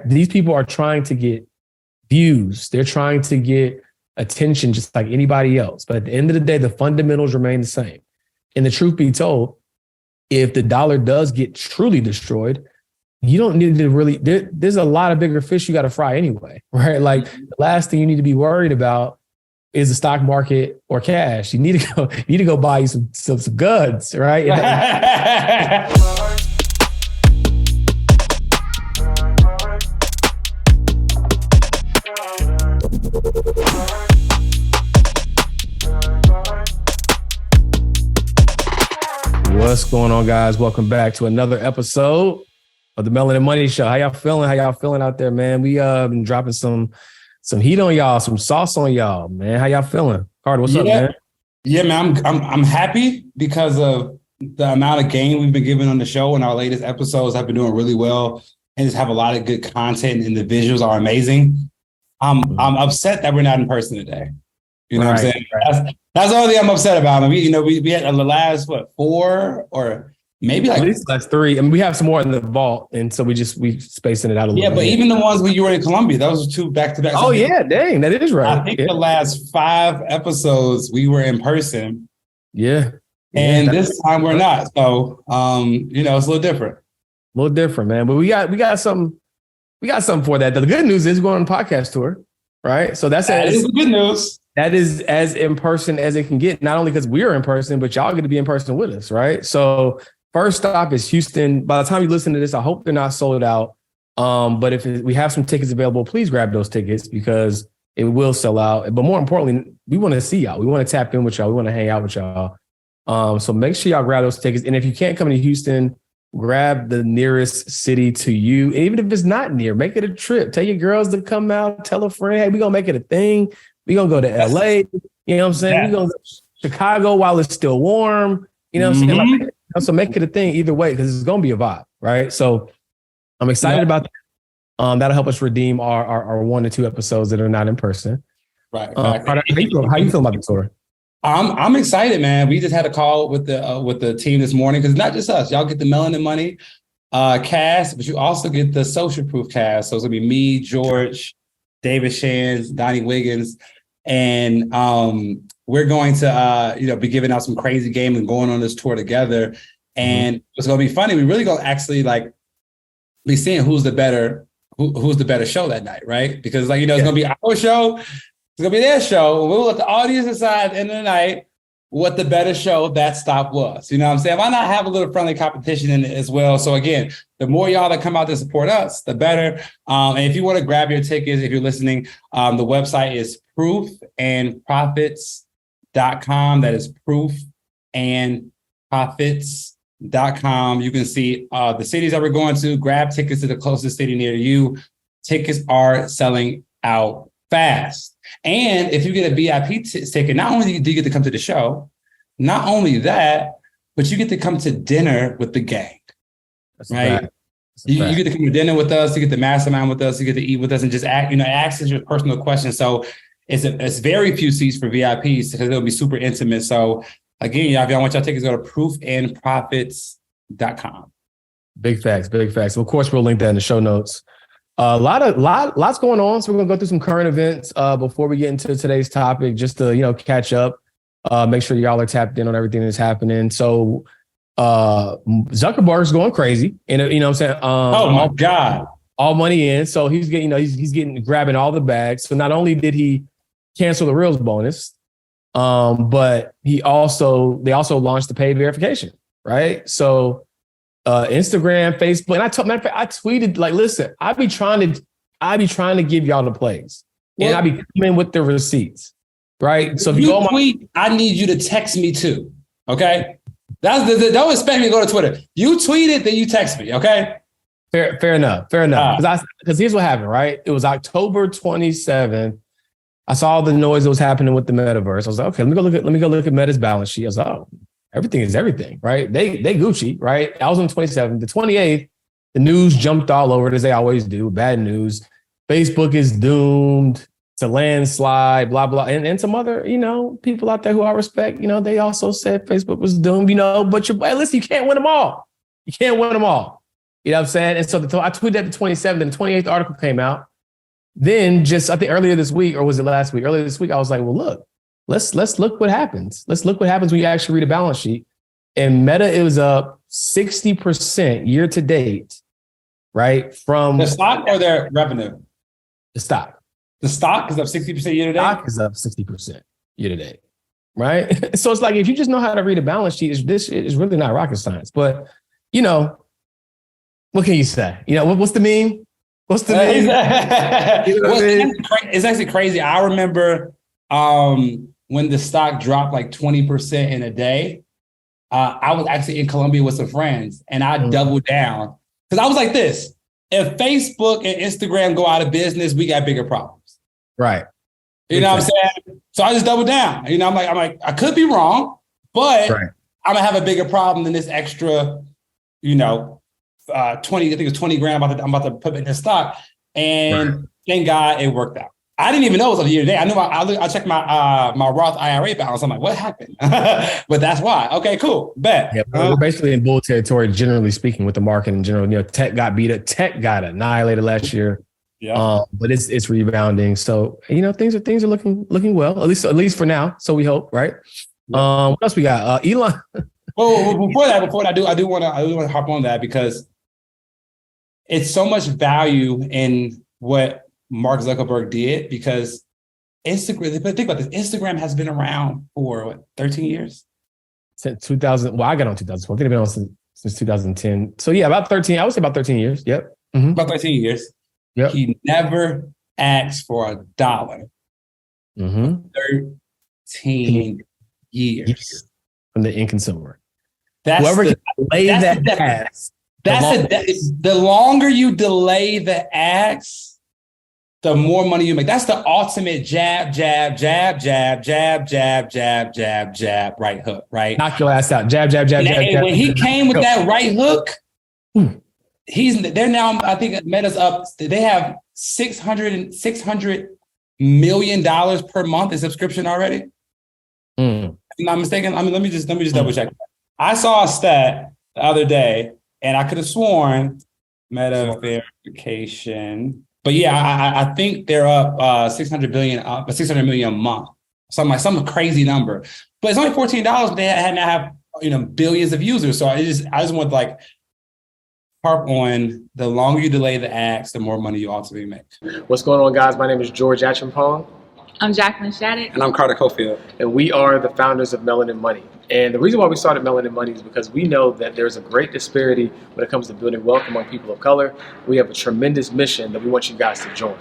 These people are trying to get views. They're trying to get attention just like anybody else. But at the end of the day, the fundamentals remain the same. And the truth be told, if the dollar does get truly destroyed, you don't need to really, there's a lot of bigger fish you got to fry anyway, right? Like the last thing you need to be worried about is the stock market or cash. You need to go buy you some goods, right? What's going on, guys? Welcome back to another episode of the Melanin Money Show. How y'all feeling? How y'all feeling out there, man? We been dropping some heat on y'all, some sauce on y'all, man. How y'all feeling? Carter, what's up, man? Yeah, man. I'm happy because of the amount of game we've been giving on the show, and our latest episodes have been doing really well and just have a lot of good content, and the visuals are amazing. I'm upset that we're not in person today. You know what I'm saying? Right. That's the only thing I'm upset about. I mean, we had the last 4 or maybe like at least last 3. I mean, we have some more in the vault, and so we spacing it out a little bit. Yeah, but even the ones when you were in Colombia, those were 2 back-to-back. Oh yeah, dang, that is right. I think the last 5 episodes we were in person. Yeah. And this time we're not. So it's a little different. A little different, man. But we got something for that. The good news is we're going on a podcast tour, right? So that is the good news. That is as in person as it can get, not only because we're in person, but y'all get to be in person with us, right? So first stop is Houston. By the time you listen to this, I hope they're not sold out. But if we have some tickets available, please grab those tickets because it will sell out. But more importantly, we want to see y'all. We want to tap in with y'all. We want to hang out with y'all. So make sure y'all grab those tickets. And if you can't come to Houston, grab the nearest city to you. And even if it's not near, make it a trip. Tell your girls to come out. Tell a friend, hey, we're going to make it a thing. We're going to go to LA. You know what I'm saying? We're going to Chicago while it's still warm. You know what I'm saying? Like, so make it a thing either way because it's going to be a vibe, right? So I'm excited about that. That'll help us redeem our 1 to 2 episodes that are not in person. Right. How you feel about the tour? I'm excited, man. We just had a call with the team this morning because not just us. Y'all get the Melanin Money cast, but you also get the Social Proof cast. So it's gonna be me, George, David Shands, Donnie Wiggins, and we're going to be giving out some crazy game and going on this tour together. And it's gonna be funny. We really gonna actually be seeing who's the better show that night, right? Because it's gonna be our show. It's going to be their show. We'll let the audience decide at the end of the night what the better show that stop was. You know what I'm saying? Why not have a little friendly competition in it as well? So again, the more y'all that come out to support us, the better. And if you want to grab your tickets, if you're listening, the website is proofandprofits.com. That is proofandprofits.com. You can see the cities that we're going to. Grab tickets to the closest city near you. Tickets are selling out fast. And if you get a VIP ticket, not only do you get to come to the show, not only that, but you get to come to dinner with the gang. That's right? You get to come to dinner with us, you get to mastermind with us, you get to eat with us and just ask us your personal questions. So it's very few seats for VIPs because it'll be super intimate. So again, y'all, if y'all want y'all tickets, go to proofandprofits.com. Big facts. Of course, we'll link that in the show notes. Lots going on. So we're going to go through some current events before we get into today's topic, just to, catch up, make sure y'all are tapped in on everything that's happening. So Zuckerberg's going crazy. And, you know what I'm saying? Oh, my God. All money in. So he's getting, he's grabbing all the bags. So not only did he cancel the Reels bonus, but they also launched the paid verification, right? So Instagram, Facebook, and I tweeted listen, I be trying to give y'all the plays, and I be coming with the receipts, right? So if you tweet, I need you to text me too, okay? Don't expect me to go to Twitter. You tweet it, then you text me, okay? Fair enough. Because here's what happened, right? It was October 27th. I saw the noise that was happening with the Metaverse. I was like, okay, let me go look at Meta's balance sheet. I was like, oh. Everything is everything, right? They Gucci, right? I was on 27th. The 28th, the news jumped all over it as they always do. Bad news. Facebook is doomed. It's a landslide, blah, blah. And some other, people out there who I respect, they also said Facebook was doomed, but listen, you can't win them all. You know what I'm saying? And so I tweeted at the 27th, and the 28th article came out. Then just, I think earlier this week, or was it last week? Earlier this week, I was like, well, look, let's look what happens. Let's look what happens when you actually read a balance sheet. And Meta, it was up 60% year to date, right? From the stock or their revenue? The stock. The stock is up 60% year to date? Stock is up 60% year to date, right? So it's like, if you just know how to read a balance sheet, this is really not rocket science. But, you know, what can you say? You know, what's the meme? What's the meme? You know it's actually crazy. I remember when the stock dropped like 20% in a day. I was actually in Colombia with some friends, and I doubled down because I was like this: if Facebook and Instagram go out of business, we got bigger problems. Right. You know what I'm saying? So I just doubled down. You know, I'm like, I could be wrong, but I'm gonna have a bigger problem than this extra, you know, 20. I think it was 20 grand. I'm about to put in this stock, and thank God it worked out. I didn't even know it was on the year to day. I knew I checked my Roth IRA balance. I'm like, what happened? But that's why. Okay, cool. Bet. Yeah, we're basically in bull territory, generally speaking, with the market in general. You know, tech got beat up. Tech got annihilated last year. Yeah. But it's rebounding. So, you know, things are looking well, at least for now. So we hope, right? Yeah. What else we got? Elon. Well, before that, I do want to hop on that because it's so much value in what Mark Zuckerberg did, because Instagram, think about this, Instagram has been around for 13 years? Since 2000. Well, I got on 2012. I think I've been on since 2010. So yeah, about 13. I would say about 13 years. Yep. Mm-hmm. About 13 years. Yep. He never asked for $1. Mm-hmm. 13 years. From the end consumer. That's whoever can delay that ask. The longer you delay the ask, the more money you make. That's the ultimate jab, right hook, right? Knock your ass out. Jab. When he came with that right hook, they're now, I think Meta's up. They have $600 million per month in subscription already. If I'm not mistaken. I mean, let me just double check. I saw a stat the other day, and I could have sworn Meta verification. But yeah, I think they're up 600 million a month. Some crazy number. But it's only $14, but they had to have billions of users. So I just want to like harp on the longer you delay the ask, the more money you ultimately make. What's going on, guys? My name is George Acheampong. I'm Jacqueline Shattuck. And I'm Carter Cofield. And we are the founders of Melanin Money. And the reason why we started Melanin Money is because we know that there's a great disparity when it comes to building wealth among people of color. We have a tremendous mission that we want you guys to join,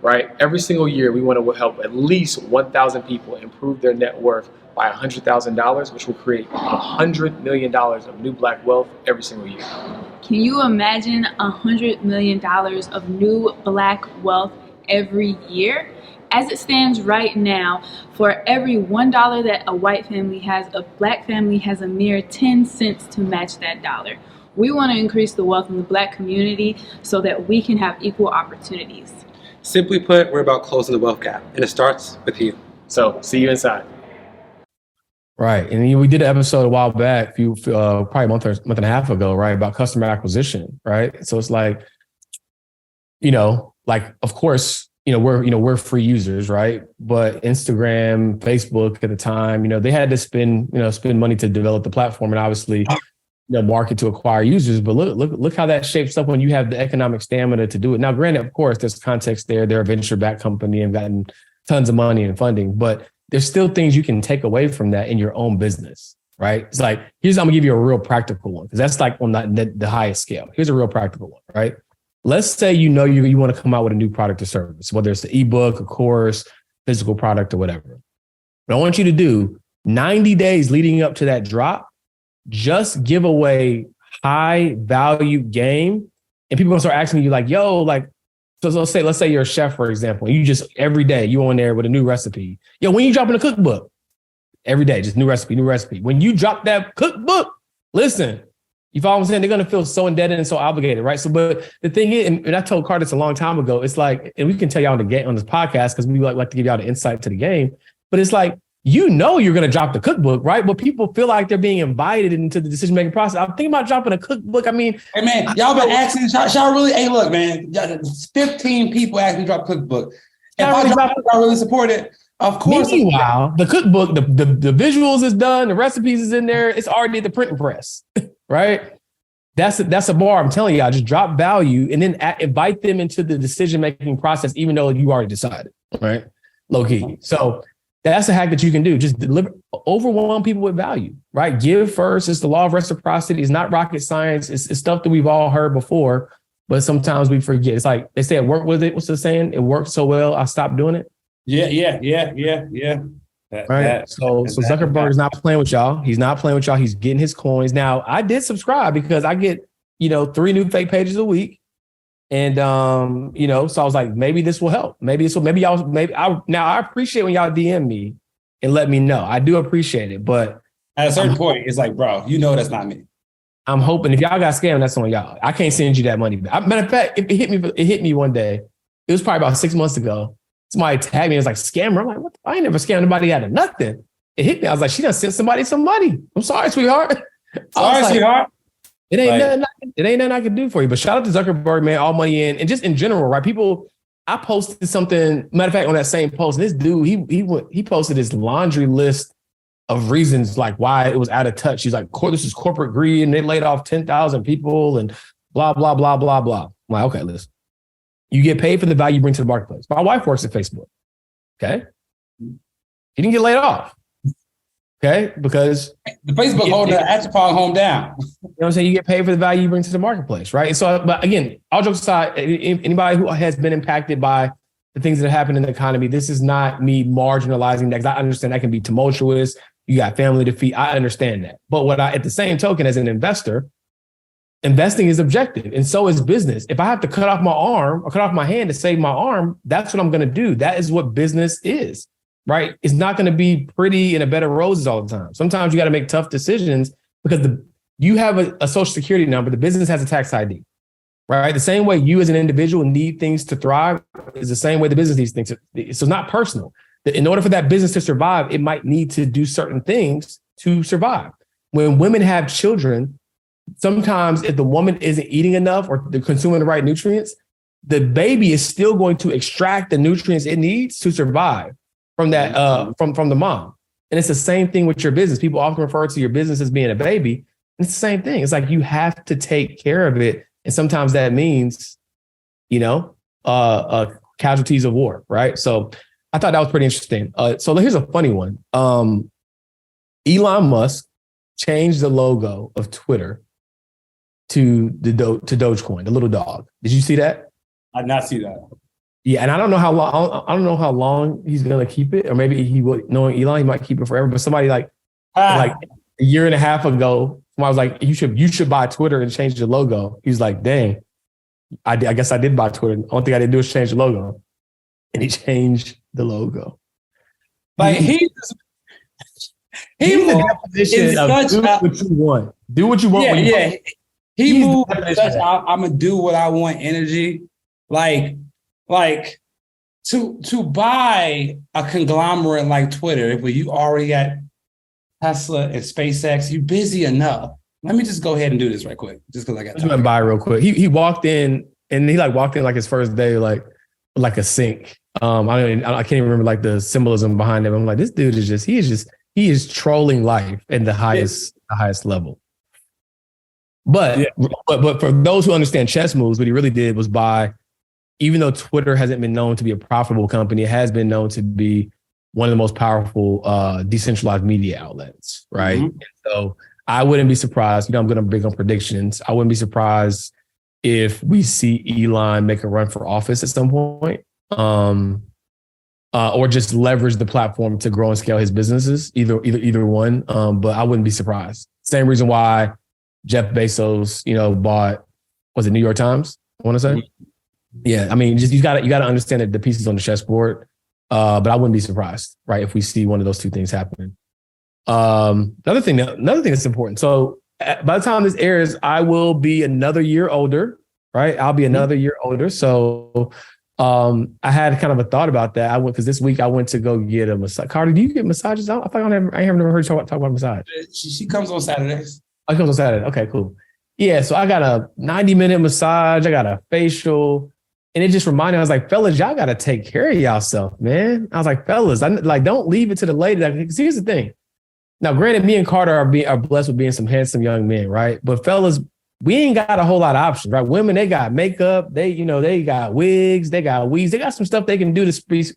right? Every single year, we want to help at least 1,000 people improve their net worth by $100,000, which will create $100 million of new Black wealth every single year. Can you imagine $100 million of new Black wealth every year? As it stands right now, for every $1 that a white family has, a Black family has a mere 10 cents to match that dollar. We want to increase the wealth in the Black community so that we can have equal opportunities. Simply put, we're about closing the wealth gap, and it starts with you. So, see you inside. Right. And we did an episode a while back, probably a month and a half ago, right, about customer acquisition, right? So it's like, of course, we're free users, right? But Instagram, Facebook at the time, they had to spend money to develop the platform and obviously, market to acquire users. But look how that shapes up when you have the economic stamina to do it. Now, granted, of course, there's context there. They're a venture-backed company and gotten tons of money and funding, but there's still things you can take away from that in your own business, right? It's like, I'm gonna give you a real practical one because that's like on the highest scale. Here's a real practical one, right? Let's say you want to come out with a new product or service, whether it's an ebook, a course, physical product, or whatever. What I want you to do 90 days leading up to that drop, just give away high value game, and people are gonna start asking you like, "Yo, like." So let's say you're a chef, for example, and you just every day you on there with a new recipe. Yo, when you dropping a cookbook, every day, just new recipe. When you drop that cookbook, listen. You follow what I'm saying? They're going to feel so indebted and so obligated, right? So, but the thing is, and I told Carter this a long time ago, it's like, and we can tell y'all on this podcast because we like to give y'all the insight to the game, but it's like, you know you're going to drop the cookbook, right? But people feel like they're being invited into the decision-making process. I'm thinking about dropping a cookbook. I mean, hey man, y'all been asking, y'all really, hey, look, man, 15 people asked me to drop a cookbook. If I drop it, I really support it. Of course. Meanwhile, the cookbook, the visuals is done, the recipes is in there. It's already at the printing press, right? That's a bar. I'm telling y'all, just drop value and then invite them into the decision-making process, even though you already decided, right? Low key. So that's a hack that you can do. Just overwhelm people with value, right? Give first. It's the law of reciprocity. It's not rocket science. It's stuff that we've all heard before, but sometimes we forget. It's like they say, work with it. What's the saying? It worked so well, I stopped doing it. Yeah. Right. So Zuckerberg is not playing with y'all. He's not playing with y'all. He's getting his coins. Now, I did subscribe because I get, 3 new fake pages a week. And, so I was like, maybe this will help. Now I appreciate when y'all DM me and let me know. I do appreciate it. But at a certain point, it's like, bro, that's not me. I'm hoping if y'all got scammed, that's on y'all. I can't send you that money back. Matter of fact, it hit me one day. It was probably about 6 months ago. Somebody tagged me. It was like, scammer. I'm like, what? I ain't never scammed nobody out of nothing. It hit me. I was like, she done sent somebody some money. I'm sorry, sweetheart. Sweetheart. It ain't nothing I can do for you. But shout out to Zuckerberg, man. All money in, and just in general, right? People, I posted something. Matter of fact, on that same post, this dude, he posted his laundry list of reasons like why it was out of touch. He's like, this is corporate greed, and they laid off 10,000 people, and blah blah blah blah blah. I'm like, okay, listen. You get paid for the value you bring to the marketplace. My wife works at Facebook. Okay. She didn't get laid off. Okay. Because the Facebook holding the Achapong home down. You know what I'm saying? You get paid for the value you bring to the marketplace. Right. So, but again, all jokes aside, anybody who has been impacted by the things that happen in the economy, this is not me marginalizing that, because I understand that can be tumultuous. You got family to feed. I understand that. But at the same token, as an investor, investing is objective, and so is business. If I have to cut off my arm or cut off my hand to save my arm, that's what I'm going to do. That is what business is, right? It's not going to be pretty and a bed of roses all the time. Sometimes you got to make tough decisions because you have a social security number. The business has a tax ID, right? The same way you as an individual need things to thrive is the same way the business needs things. So it's not personal. In order for that business to survive, it might need to do certain things to survive. When women have children, sometimes if the woman isn't eating enough or they're consuming the right nutrients, the baby is still going to extract the nutrients it needs to survive from that from the mom. And it's the same thing with your business. People often refer to your business as being a baby. It's the same thing. It's like you have to take care of it. And sometimes that means, casualties of war, right? So I thought that was pretty interesting. So here's a funny one. Elon Musk changed the logo of Twitter to Dogecoin, the little dog. Did you see that? I did not see that. Yeah, and I don't know how long. I don't know how long he's gonna keep it, or maybe he will. Knowing Elon, he might keep it forever. But somebody like a year and a half ago, I was like, you should buy Twitter and change the logo. He was like, dang, I guess I did buy Twitter. The only thing I didn't do is change the logo, and he changed the logo. Like he's the definition of do what you want. Do what you want. Yeah. He moved such I'm gonna do what I want energy. Like to buy a conglomerate like Twitter, where you already got Tesla and SpaceX, you're busy enough. Let me just go ahead and do this right quick, just because I got. Just went by real quick. He walked in, and he walked in like his first day, like a sink. I can't even remember like the symbolism behind him. I'm like, this dude is he is trolling life at the highest level. But for those who understand chess moves, what he really did was even though Twitter hasn't been known to be a profitable company, it has been known to be one of the most powerful decentralized media outlets, right? Mm-hmm. So I wouldn't be surprised. I'm going to bring on predictions. I wouldn't be surprised if we see Elon make a run for office at some point, or just leverage the platform to grow and scale his businesses. Either one. But I wouldn't be surprised. Same reason why Jeff Bezos, bought, was it New York Times? I want to say. Yeah, I mean, just you got to understand that the pieces on the chessboard. But I wouldn't be surprised, right, if we see one of those two things happening. Another thing that's important. So by the time this airs, I will be another year older, right? I'll be another year older. So I had kind of a thought about that. I went because this week I went to go get a massage. Carter, do you get massages? I have never heard you talk about massage. She comes on Saturdays. Oh, it comes on Saturday. Okay, cool. Yeah, so I got a 90-minute massage. I got a facial. And it just reminded me, I was like, fellas, y'all got to take care of yourself, man. I was like, fellas, don't leave it to the lady. Like, here's the thing. Now, granted, me and Carter are blessed with being some handsome young men, right? But fellas, we ain't got a whole lot of options, right? Women, they got makeup. They got wigs. They got weaves. They got some stuff they can do to spruce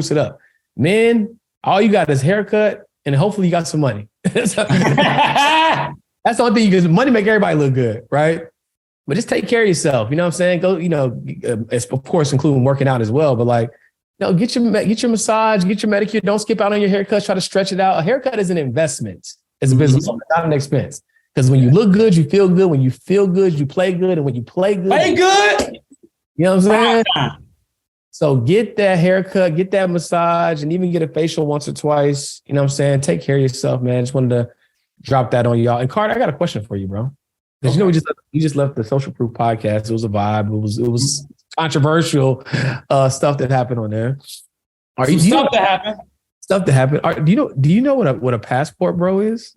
it up. Men, all you got is haircut, and hopefully you got some money. That's the only thing, because money make everybody look good, right? But just take care of yourself. You know what I'm saying? Go, it's, of course, including working out as well. But like, get your massage, get your manicure. Don't skip out on your haircut. Try to stretch it out. A haircut is an investment. It's a business owner, not an expense. Because when you look good, you feel good. When you feel good, you play good. And when you play good, you know what I'm saying? So get that haircut, get that massage, and even get a facial once or twice. You know what I'm saying? Take care of yourself, man. Just wanted to drop that on y'all. And Carter, I got a question for you, bro. Because we just left the Social Proof podcast. It was a vibe. It was controversial stuff that happened on there. Stuff that happened. Do you know what a passport bro is?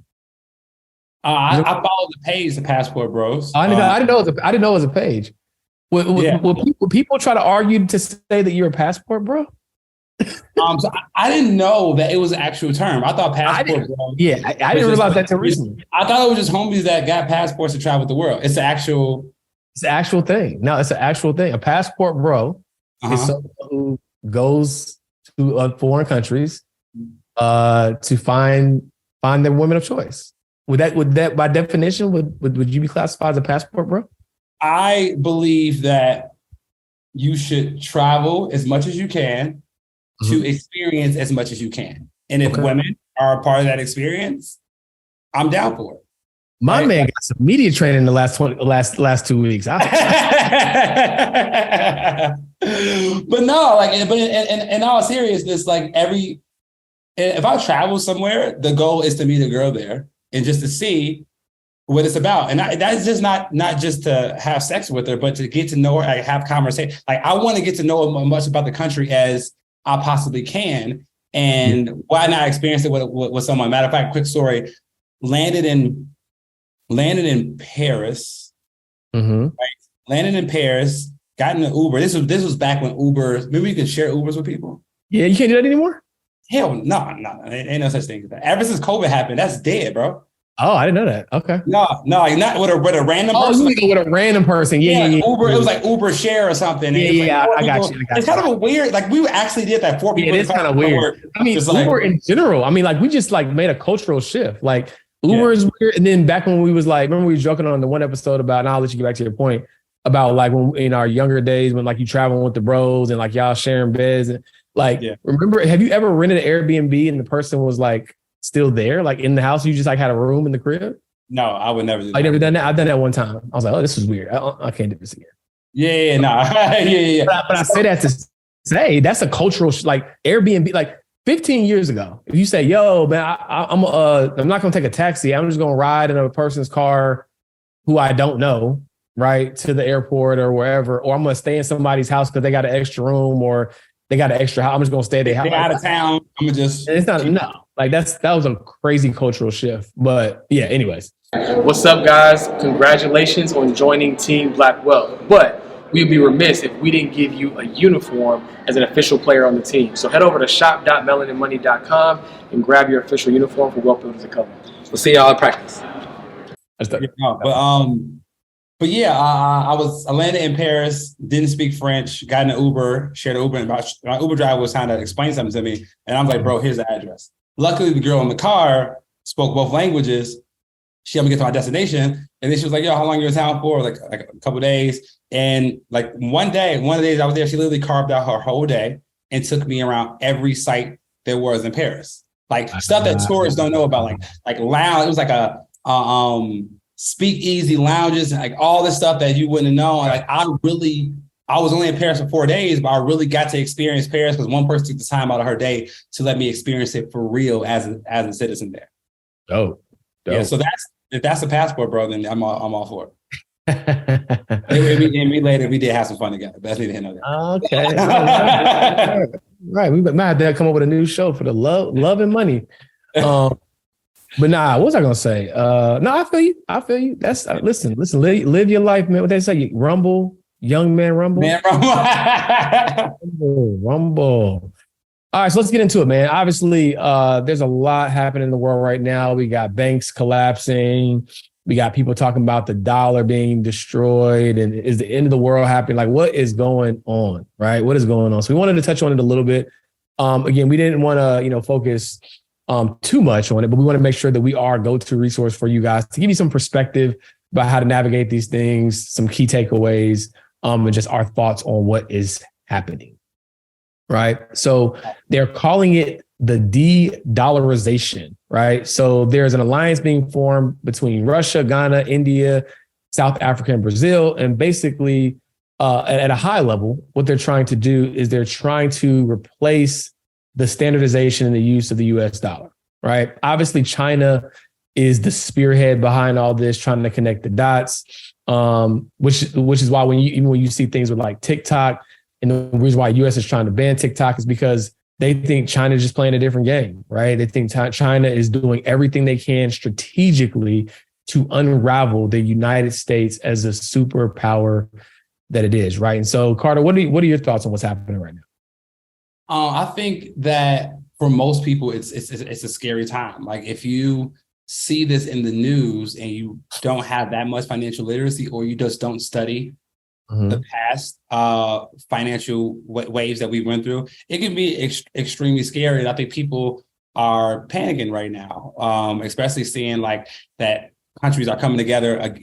I follow the page, the Passport Bros. I didn't know it was a page. Will people try to argue to say that you're a passport bro? So I didn't know that it was an actual term. I thought passport bro. Yeah, I didn't realize that until recently. I thought it was just homies that got passports to travel the world. It's an actual thing. No, it's an actual thing. A passport bro is someone who goes to foreign countries to find their women of choice. Would that by definition would you be classified as a passport bro? I believe that you should travel as much as you can to experience as much as you can. And if women are a part of that experience, I'm down for it. My man got some media training the last 2 weeks. But no, but in all seriousness, if I travel somewhere, the goal is to meet a girl there and just to see what it's about. And that's just not just to have sex with her, but to get to know her, have conversation. I want to get to know as much about the country as I possibly can. And why not experience it with someone? Matter of fact, quick story, landed in Paris, right? Landed in Paris, got in an Uber. This was back when Uber, maybe you can share Ubers with people. Yeah, you can't do that anymore? Hell no. Ain't no such thing as that. Ever since COVID happened, that's dead, bro. Oh, I didn't know that. Okay. No, not with a random person. Oh, you with a random person. Yeah. Uber, it was like Uber Share or something. I got you. It's kind of a weird, we actually did that for people. Yeah, it is kind of weird. I mean, Uber in general, we just made a cultural shift. Uber is weird. And then back when we was remember we were joking on the one episode about, and I'll let you get back to your point, about when in our younger days when you traveling with the bros and y'all sharing beds. And remember, have you ever rented an Airbnb and the person was still there, in the house? You just had a room in the crib? No, I would never do that. I never done that. I've done that one time. I was like, oh, this is weird. I can't do this again. Yeah, no. Yeah. But I say that to say that's a cultural, Airbnb, 15 years ago, if you say, yo, man, I'm not going to take a taxi. I'm just going to ride in a person's car who I don't know, right, to the airport or wherever, or I'm going to stay in somebody's house because they got an extra room or they got an extra house. I'm just going to stay at their house. They're out of town. I'm going to just... It's not, no. That was a crazy cultural shift. But yeah, anyways. What's up, guys? Congratulations on joining Team Blackwell. But we'd be remiss if we didn't give you a uniform as an official player on the team. So head over to shop.melaninmoney.com and grab your official uniform for Wealth Builders of Color. We'll see y'all at practice. But yeah, I landed in Paris, didn't speak French, got in an Uber, shared an Uber, and my Uber driver was trying to explain something to me. And I'm like, bro, here's the address. Luckily, the girl in the car spoke both languages. She helped me get to my destination. And then she was like, yo, how long you in town for? Like a couple of days. And one of the days I was there, she literally carved out her whole day and took me around every site there was in Paris. Stuff that tourists don't know about, like lounge. It was a speakeasy lounges and all this stuff that you wouldn't know. I was only in Paris for 4 days, but I really got to experience Paris because one person took the time out of her day to let me experience it for real as a citizen there. Dope. Yeah, so if that's a passport, bro, then I'm all for it. And we later, we did have some fun together. That's neither here nor there. Okay. All right. Right. We might have to come up with a new show for the love and money. But nah, what was I gonna say? No, I feel you. I feel you. That's listen, live your life, man. What they say, rumble, young man, rumble. Man, Rumble. All right, so let's get into it, man. Obviously, there's a lot happening in the world right now. We got banks collapsing. We got people talking about the dollar being destroyed, and is the end of the world happening? Like, what is going on, right? What is going on? So we wanted to touch on it a little bit. Again, we didn't want to, focus too much on it, but we want to make sure that we are a go-to resource for you guys to give you some perspective about how to navigate these things, some key takeaways, and just our thoughts on what is happening. Right. So they're calling it the de-dollarization, right? So there's an alliance being formed between Russia, Ghana, India, South Africa, and Brazil. And basically, at a high level, what they're trying to do is they're trying to replace the standardization and the use of the US dollar, right? Obviously, China is the spearhead behind all this, trying to connect the dots, which is why even when you see things with like TikTok, and the reason why US is trying to ban TikTok is because they think China is just playing a different game, right? They think China is doing everything they can strategically to unravel the United States as a superpower that it is, right? And so, Carter, what are your thoughts on what's happening right now? I think that for most people, it's a scary time. Like if you see this in the news and you don't have that much financial literacy, or you just don't study the past financial waves that we went through, it can be extremely scary. And I think people are panicking right now, especially seeing like that countries are coming together,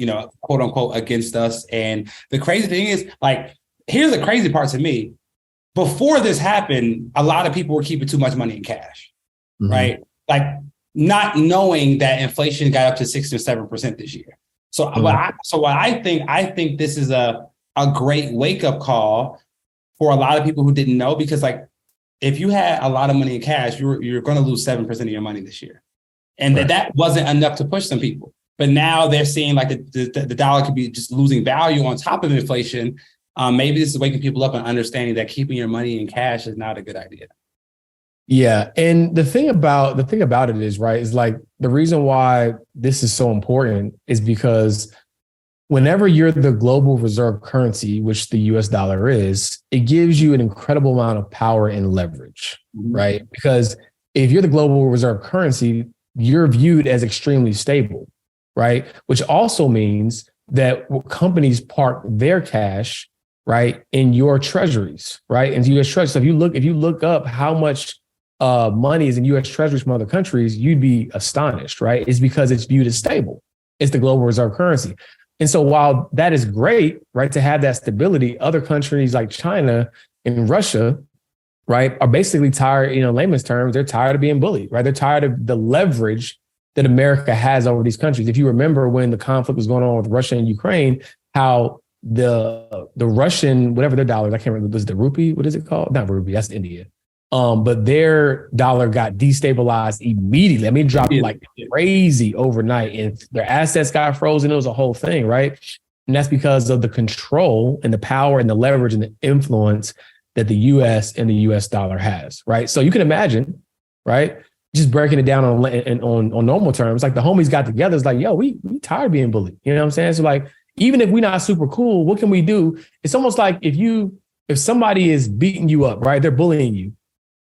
quote unquote, against us. And the crazy thing is, like, here's the crazy part to me. Before this happened, a lot of people were keeping too much money in cash, right? Like not knowing that inflation got up to 6 or 7% this year. So what I think this is a great wake up call for a lot of people who didn't know, because like if you had a lot of money in cash, you're going to lose 7% of your money this year, and right. that wasn't enough to push some people. But now they're seeing like the dollar could be just losing value on top of inflation. Maybe this is waking people up and understanding that keeping your money in cash is not a good idea. Yeah. And the thing about it is, right, is like the reason why this is so important is because whenever you're the global reserve currency, which the US dollar is, it gives you an incredible amount of power and leverage, right? Because if you're the global reserve currency, you're viewed as extremely stable, right? Which also means that companies park their cash, right, in your treasuries, right, in U.S. treasuries. So if you look up how much money is in U.S. treasuries from other countries, you'd be astonished, right? It's because it's viewed as stable. It's the global reserve currency. And so while that is great, right, to have that stability, other countries like China and Russia, right, are basically tired, in layman's terms, they're tired of being bullied, right? They're tired of the leverage that America has over these countries. If you remember when the conflict was going on with Russia and Ukraine, how the Russian, whatever their dollars, I can't remember, was the rupee? What is it called? Not rupee, that's India. But their dollar got destabilized immediately. I mean, it dropped like crazy overnight, and their assets got frozen. It was a whole thing, right? And that's because of the control and the power and the leverage and the influence that the US and the US dollar has, right? So you can imagine, right, just breaking it down on normal terms, like the homies got together. It's like, yo, we tired of being bullied. You know what I'm saying? So like, even if we're not super cool, what can we do? It's almost like if somebody is beating you up, right? They're bullying you,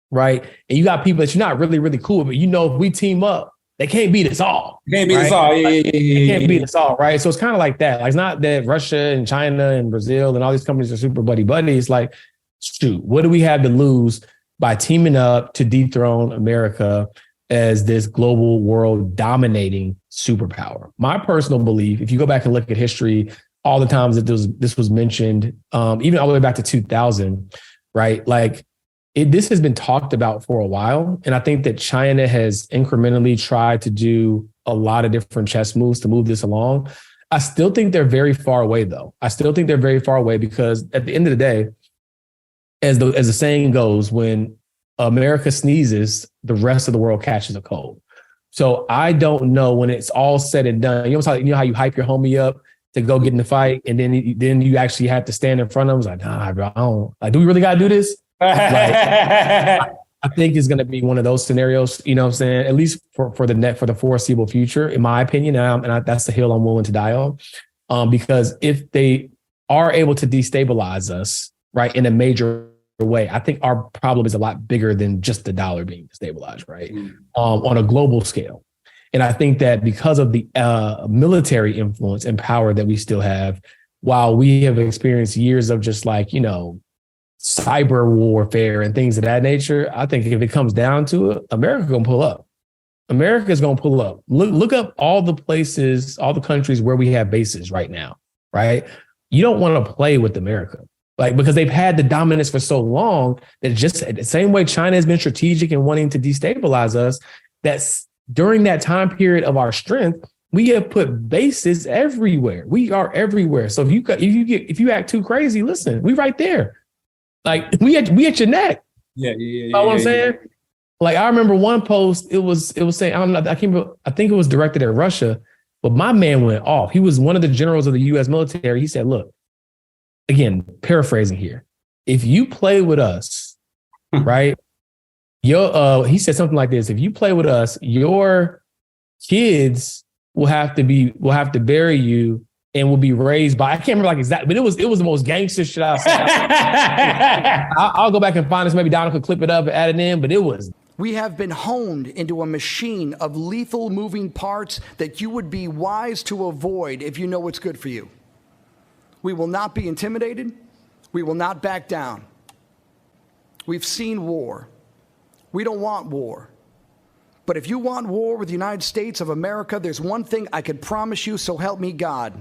right? And you got people that you're not really, really cool, but if we team up, they can't beat us all. They can't beat us all. They can't beat us all, right? So it's kind of like that. Like, it's not that Russia and China and Brazil and all these companies are super buddy. It's like, shoot, what do we have to lose by teaming up to dethrone America as this global world dominating superpower? My personal belief, if you go back and look at history, all the times that this was mentioned, even all the way back to 2000, right? Like this has been talked about for a while. And I think that China has incrementally tried to do a lot of different chess moves to move this along. I still think they're very far away, though. I still think they're very far away because at the end of the day, as the saying goes, when America sneezes, the rest of the world catches a cold. So I don't know when it's all said and done. You know how you hype your homie up to go get in the fight, and then you actually have to stand in front of them. It's like, nah, bro, I don't. Like, do we really got to do this? Like, I think it's going to be one of those scenarios. You know what I'm saying? At least for the foreseeable future, in my opinion, that's the hill I'm willing to die on. Because if they are able to destabilize us, right, in a major way, I think our problem is a lot bigger than just the dollar being destabilized, right, on a global scale. And I think that because of the military influence and power that we still have, while we have experienced years of just like, cyber warfare and things of that nature, I think if it comes down to it, America's going to pull up. America's going to pull up. Look up all the places, all the countries where we have bases right now, right? You don't want to play with America, like, because they've had the dominance for so long that just the same way China has been strategic in wanting to destabilize us, that's during that time period of our strength, we have put bases everywhere. We are everywhere. So if you act too crazy, listen, we right there. Like we at your neck. Yeah. You know what I'm saying? Like I remember one post, it was saying, I think it was directed at Russia, but my man went off. He was one of the generals of the US military. He said, look, again, paraphrasing here, if you play with us, right? He said something like this: if you play with us, your kids will have to bury you and will be raised by, I can't remember like exactly, but it was the most gangster shit I've seen. I'll go back and find this. Maybe Donald could clip it up and add it in, but it was. We have been honed into a machine of lethal moving parts that you would be wise to avoid if you know what's good for you. We will not be intimidated. We will not back down. We've seen war. We don't want war. But if you want war with the United States of America, there's one thing I can promise you, so help me God.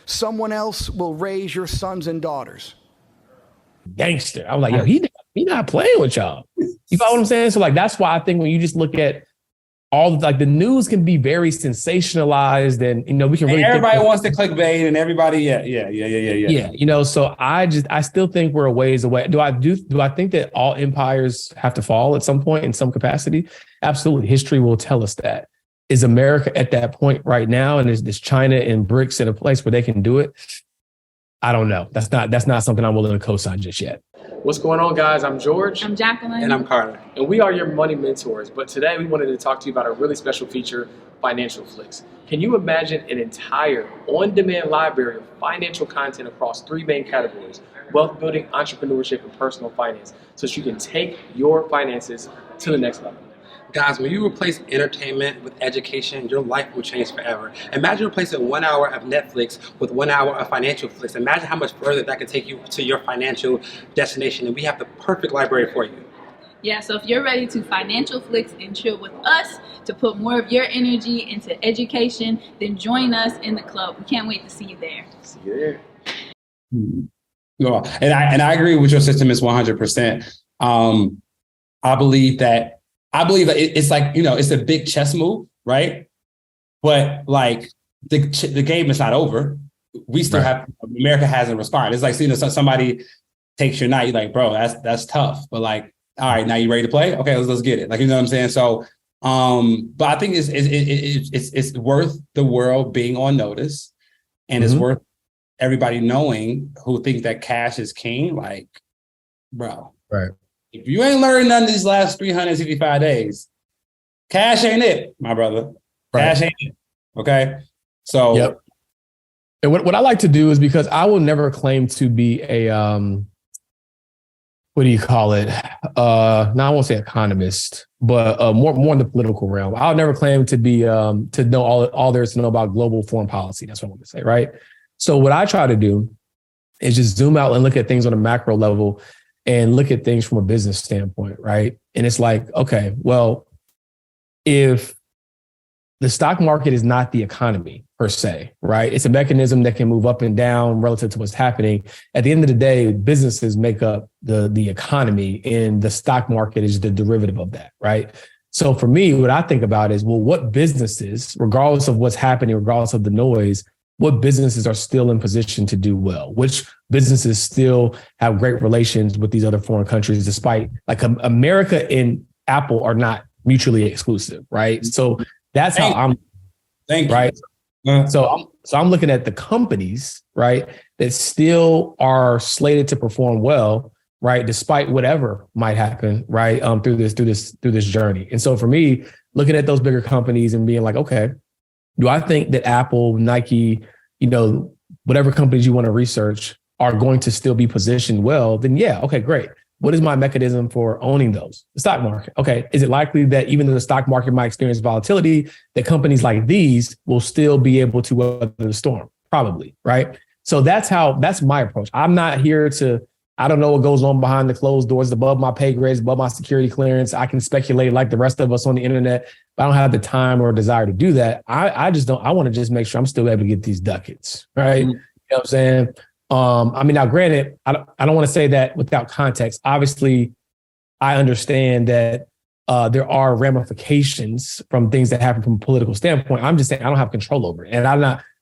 Someone else will raise your sons and daughters. Gangster. I was like, yo, he not playing with y'all. You follow what I'm saying? So like, that's why I think when you just look at all like the news can be very sensationalized, and we can really. And everybody wants to clickbait, and everybody, yeah. So I still think we're a ways away. Do I think that all empires have to fall at some point in some capacity? Absolutely. History will tell us that. Is America at that point right now, and is China and B.R.I.C.S in a place where they can do it? I don't know. That's not something I'm willing to co-sign just yet. What's going on, guys? I'm George. I'm Jacqueline. And I'm Carter. And we are your money mentors. But today we wanted to talk to you about a really special feature, Financial Flicks. Can you imagine an entire on-demand library of financial content across three main categories: wealth building, entrepreneurship, and personal finance, so that you can take your finances to the next level? Guys, when you replace entertainment with education, your life will change forever. Imagine replacing 1 hour of Netflix with 1 hour of Financial Flicks. Imagine how much further that could take you to your financial destination. And we have the perfect library for you. Yeah, so if you're ready to Financial Flicks and chill with us to put more of your energy into education, then join us in the club. We can't wait to see you there. See you there. Well, and I agree with your sentiments 100%. I believe that it's like, it's a big chess move, right? But like the game is not over. We still have, America hasn't responded. It's like, somebody takes your knight, you're like, bro, that's tough. But like, all right, now you ready to play? Okay, let's get it. Like, you know what I'm saying? So, but I think it's worth the world being on notice, and it's worth everybody knowing who think that cash is king. Like, bro, right. If you ain't learned none of these last 365 days, cash ain't it, my brother. Right. Cash ain't it. Okay. So, yep. And what I like to do is, because I will never claim to be a, what do you call it? Now I won't say economist, but more in the political realm. I'll never claim to be, to know all there is to know about global foreign policy. That's what I'm going to say. Right. So what I try to do is just zoom out and look at things on a macro level and look at things from a business standpoint, right? And it's like, okay, well, if the stock market is not the economy per se, right? It's a mechanism that can move up and down relative to what's happening. At the end of the day, businesses make up the economy, and the stock market is the derivative of that, right? So for me, what I think about is, well, what businesses, regardless of what's happening, regardless of the noise, what businesses are still in position to do well? Which businesses still have great relations with these other foreign countries, despite like America and Apple are not mutually exclusive, right? So that's how I'm. Thank right. you. So So I'm looking at the companies, right, that still are slated to perform well, right, despite whatever might happen, right, through this journey. And so for me, looking at those bigger companies and being like, okay, do I think that Apple, Nike, whatever companies you want to research are going to still be positioned well? Then yeah, okay, great. What is my mechanism for owning those? The stock market. Okay. Is it likely that even though the stock market might experience volatility, that companies like these will still be able to weather the storm? Probably, right? So that's my approach. I'm not here I don't know what goes on behind the closed doors, above my pay grades, above my security clearance. I can speculate like the rest of us on the internet, but I don't have the time or desire to do that. I want to just make sure I'm still able to get these ducats, right? Mm-hmm. You know what I'm saying? Now granted, I don't want to say that without context. Obviously, I understand that there are ramifications from things that happen from a political standpoint. I'm just saying I don't have control over it. And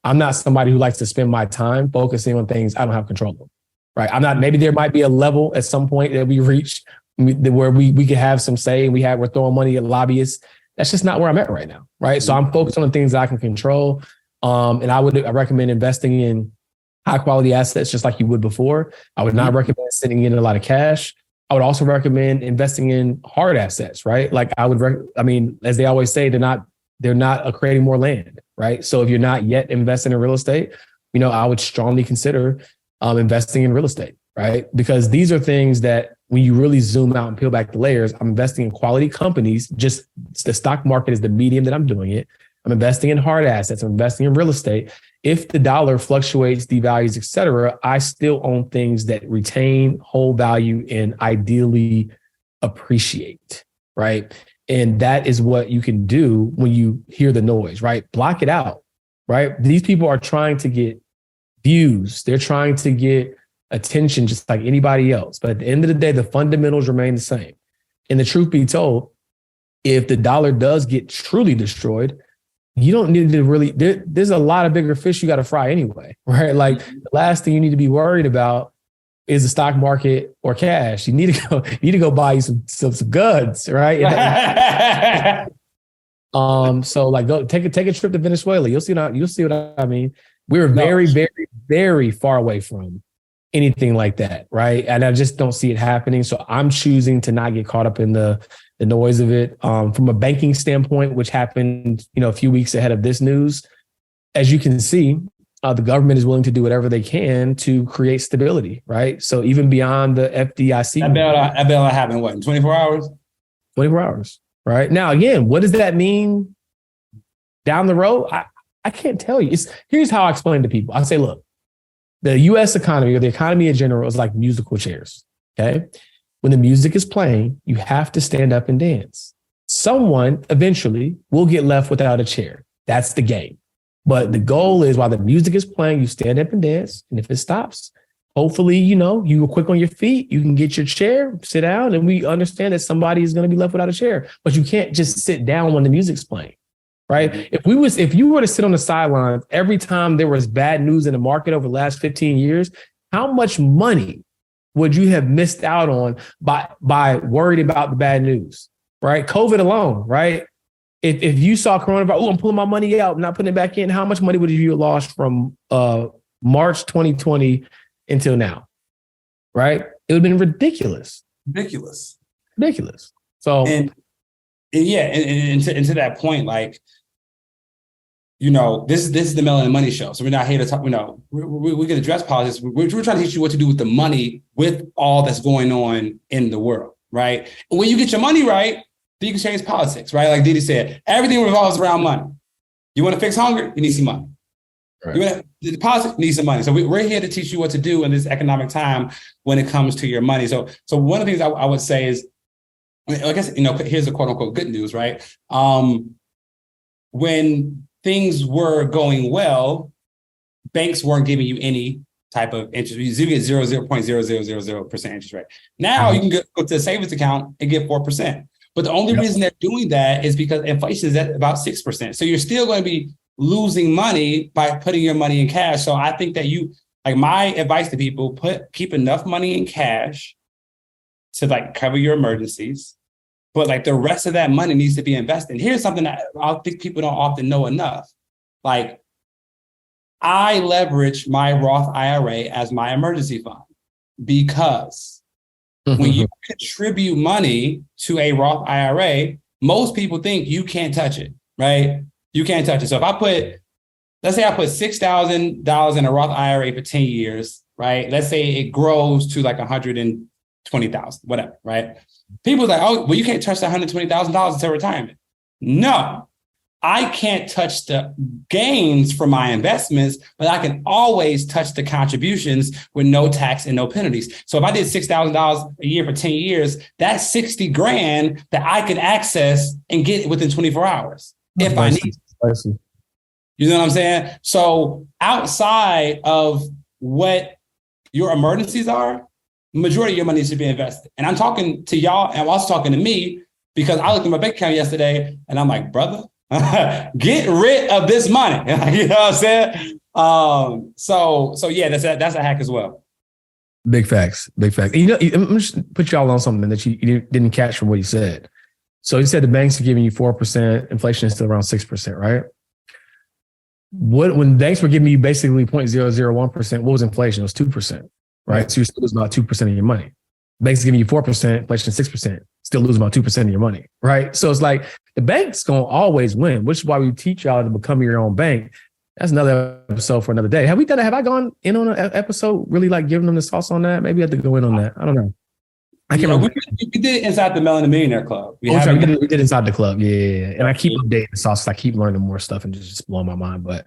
I'm not somebody who likes to spend my time focusing on things I don't have control over. Right. Maybe there might be a level at some point that we reach where we could have some say and we're throwing money at lobbyists. That's just not where I'm at right now. Right. Mm-hmm. So I'm focused on the things that I can control. And I recommend investing in high quality assets, just like you would before. I would not recommend sitting in a lot of cash. I would also recommend investing in hard assets, right? Like as they always say, they're not creating more land, right? So if you're not yet investing in real estate, I would strongly consider investing in real estate, right? Because these are things that when you really zoom out and peel back the layers, I'm investing in quality companies. Just the stock market is the medium that I'm doing it. I'm investing in hard assets. I'm investing in real estate. If the dollar fluctuates, devalues, et cetera, I still own things that retain whole value and ideally appreciate, right? And that is what you can do when you hear the noise, right? Block it out, right? These people are trying to get views. They're trying to get attention just like anybody else. But at the end of the day, the fundamentals remain the same. And the truth be told, if the dollar does get truly destroyed, you don't need to really, there's a lot of bigger fish you got to fry anyway, right? Like the last thing you need to be worried about is the stock market or cash. You need to go buy you some guns, right? So like go take a trip to Venezuela. You'll see what I mean. We're very, very, very far away from anything like that, right? And I just don't see it happening. So I'm choosing to not get caught up in the noise of it. From a banking standpoint, which happened, a few weeks ahead of this news, as you can see, the government is willing to do whatever they can to create stability, right? So even beyond the FDIC. That bailout happened, what, in 24 hours? 24 hours, right? Now, again, what does that mean down the road? I can't tell you. Here's how I explain to people. I say, look, the U.S. economy or the economy in general is like musical chairs, okay? When the music is playing, you have to stand up and dance. Someone eventually will get left without a chair. That's the game. But the goal is while the music is playing, you stand up and dance. And if it stops, hopefully, you were quick on your feet. You can get your chair, sit down, and we understand that somebody is going to be left without a chair. But you can't just sit down when the music's playing. Right. If you were to sit on the sidelines every time there was bad news in the market over the last 15 years, how much money would you have missed out on by worried about the bad news? Right. COVID alone. Right. If you saw coronavirus, I'm pulling my money out, not putting it back in. How much money would you have lost from March 2020 until now? Right. It would have been ridiculous. So. And to that point, like, this is the Melanin Money Show. So we're not here to talk, we can address politics. We're trying to teach you what to do with the money with all that's going on in the world, right? And when you get your money right, then you can change politics, right? Like Didi said, everything revolves around money. You want to fix hunger? You need some money. Right. You want to deposit? You need some money. So we're here to teach you what to do in this economic time when it comes to your money. So one of the things I would say is, I guess, here's the quote unquote good news, right? When things were going well, banks weren't giving you any type of interest. You get 0.0000% interest rate. Now you can go to the savings account and get 4%. But the only reason they're doing that is because inflation is at about 6%. So you're still going to be losing money by putting your money in cash. So I think that my advice to people, keep enough money in cash to cover your emergencies. But the rest of that money needs to be invested. Here's something that I think people don't often know enough. I leverage my Roth IRA as my emergency fund because when you contribute money to a Roth IRA, most people think you can't touch it, right? You can't touch it. So if let's say I put $6,000 in a Roth IRA for 10 years, right? Let's say it grows to like 120,000, whatever, right? People are like, oh, well, you can't touch the $120,000 until retirement. No, I can't touch the gains from my investments, but I can always touch the contributions with no tax and no penalties. So if I did $6,000 a year for 10 years, that's 60 grand that I could access and get within 24 hours if I need it. You know what I'm saying? So outside of what your emergencies are, the majority of your money should be invested. And I'm talking to y'all, and I'm also talking to me because I looked at my bank account yesterday and I'm like, brother, get rid of this money. You know what I'm saying? So yeah, that's a hack as well. Big facts, big facts. You know, I'm just put y'all on something that you didn't catch from what he said. So he said the banks are giving you 4%, inflation is still around 6%, right? When banks were giving you basically 0.001%, what was inflation? It was 2%, right? So you're still losing about 2% of your money. Banks giving you 4%, inflation 6%, still losing about 2% of your money, right? So it's like the bank's gonna always win, which is why we teach y'all to become your own bank. That's another episode for another day. Have we done it? Have I gone in on an episode really like giving them the sauce on that? Maybe I have to go in on that. I don't know. I can't remember. We did it inside the Melanin Millionaire Club. We did inside the club. Yeah. And I keep updating the sauce. I keep learning more stuff and just blowing my mind. But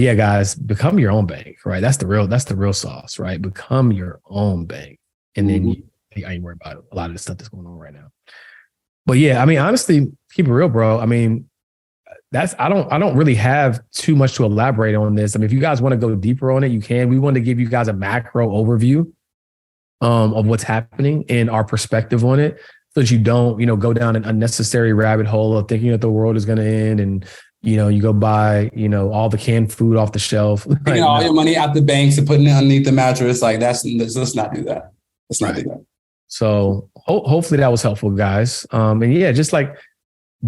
yeah, guys, become your own bank, right? That's the real sauce, right? Become your own bank. And then I ain't worried about a lot of the stuff that's going on right now. But yeah, I mean, honestly, keep it real, bro. I mean, I don't really have too much to elaborate on this. I mean, if you guys want to go deeper on it, you can. We want to give you guys a macro overview of what's happening and our perspective on it, so that you don't, go down an unnecessary rabbit hole of thinking that the world is going to end and, you go buy, all the canned food off the shelf. Taking all your money out the banks and putting it underneath the mattress. Like let's not do that. Let's not do that. So hopefully that was helpful, guys. And yeah, just like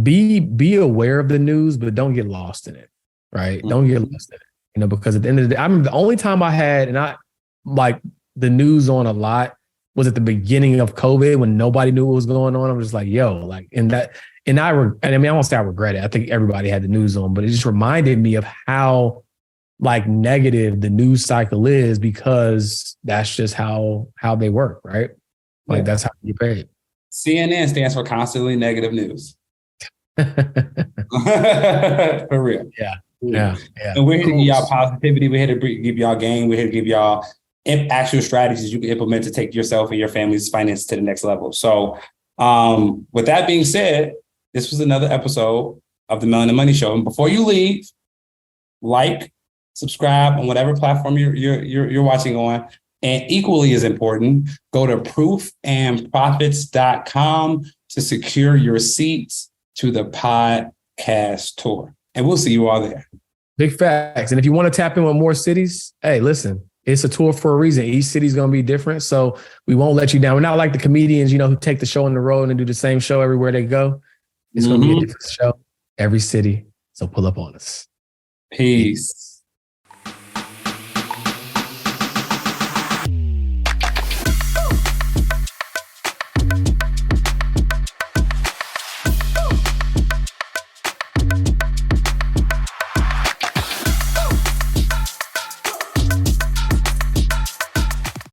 be aware of the news, but don't get lost in it, right? Mm-hmm. Don't get lost in it, because at the end of the day, I remember the only time I had, and I like the news on a lot was at the beginning of COVID when nobody knew what was going on. I'm just like, yo, like, I won't say I regret it. I think everybody had the news on, but it just reminded me of how like negative the news cycle is, because that's just how they work, right? Like that's how you pay it. CNN stands for constantly negative news. For real. Yeah. And we're here to give y'all positivity. We're here to give y'all game. We're here to give y'all actual strategies you can implement to take yourself and your family's finances to the next level. So with that being said, this was another episode of the Melanin Money Show. And before you leave, like, subscribe on whatever platform you're watching on. And equally as important, go to proofandprofits.com to secure your seats to the podcast tour. And we'll see you all there. Big facts. And if you want to tap in with more cities, hey, listen, it's a tour for a reason. Each city's going to be different. So we won't let you down. We're not like the comedians, who take the show on the road and do the same show everywhere they go. It's going to be a different show every city. So pull up on us. Peace.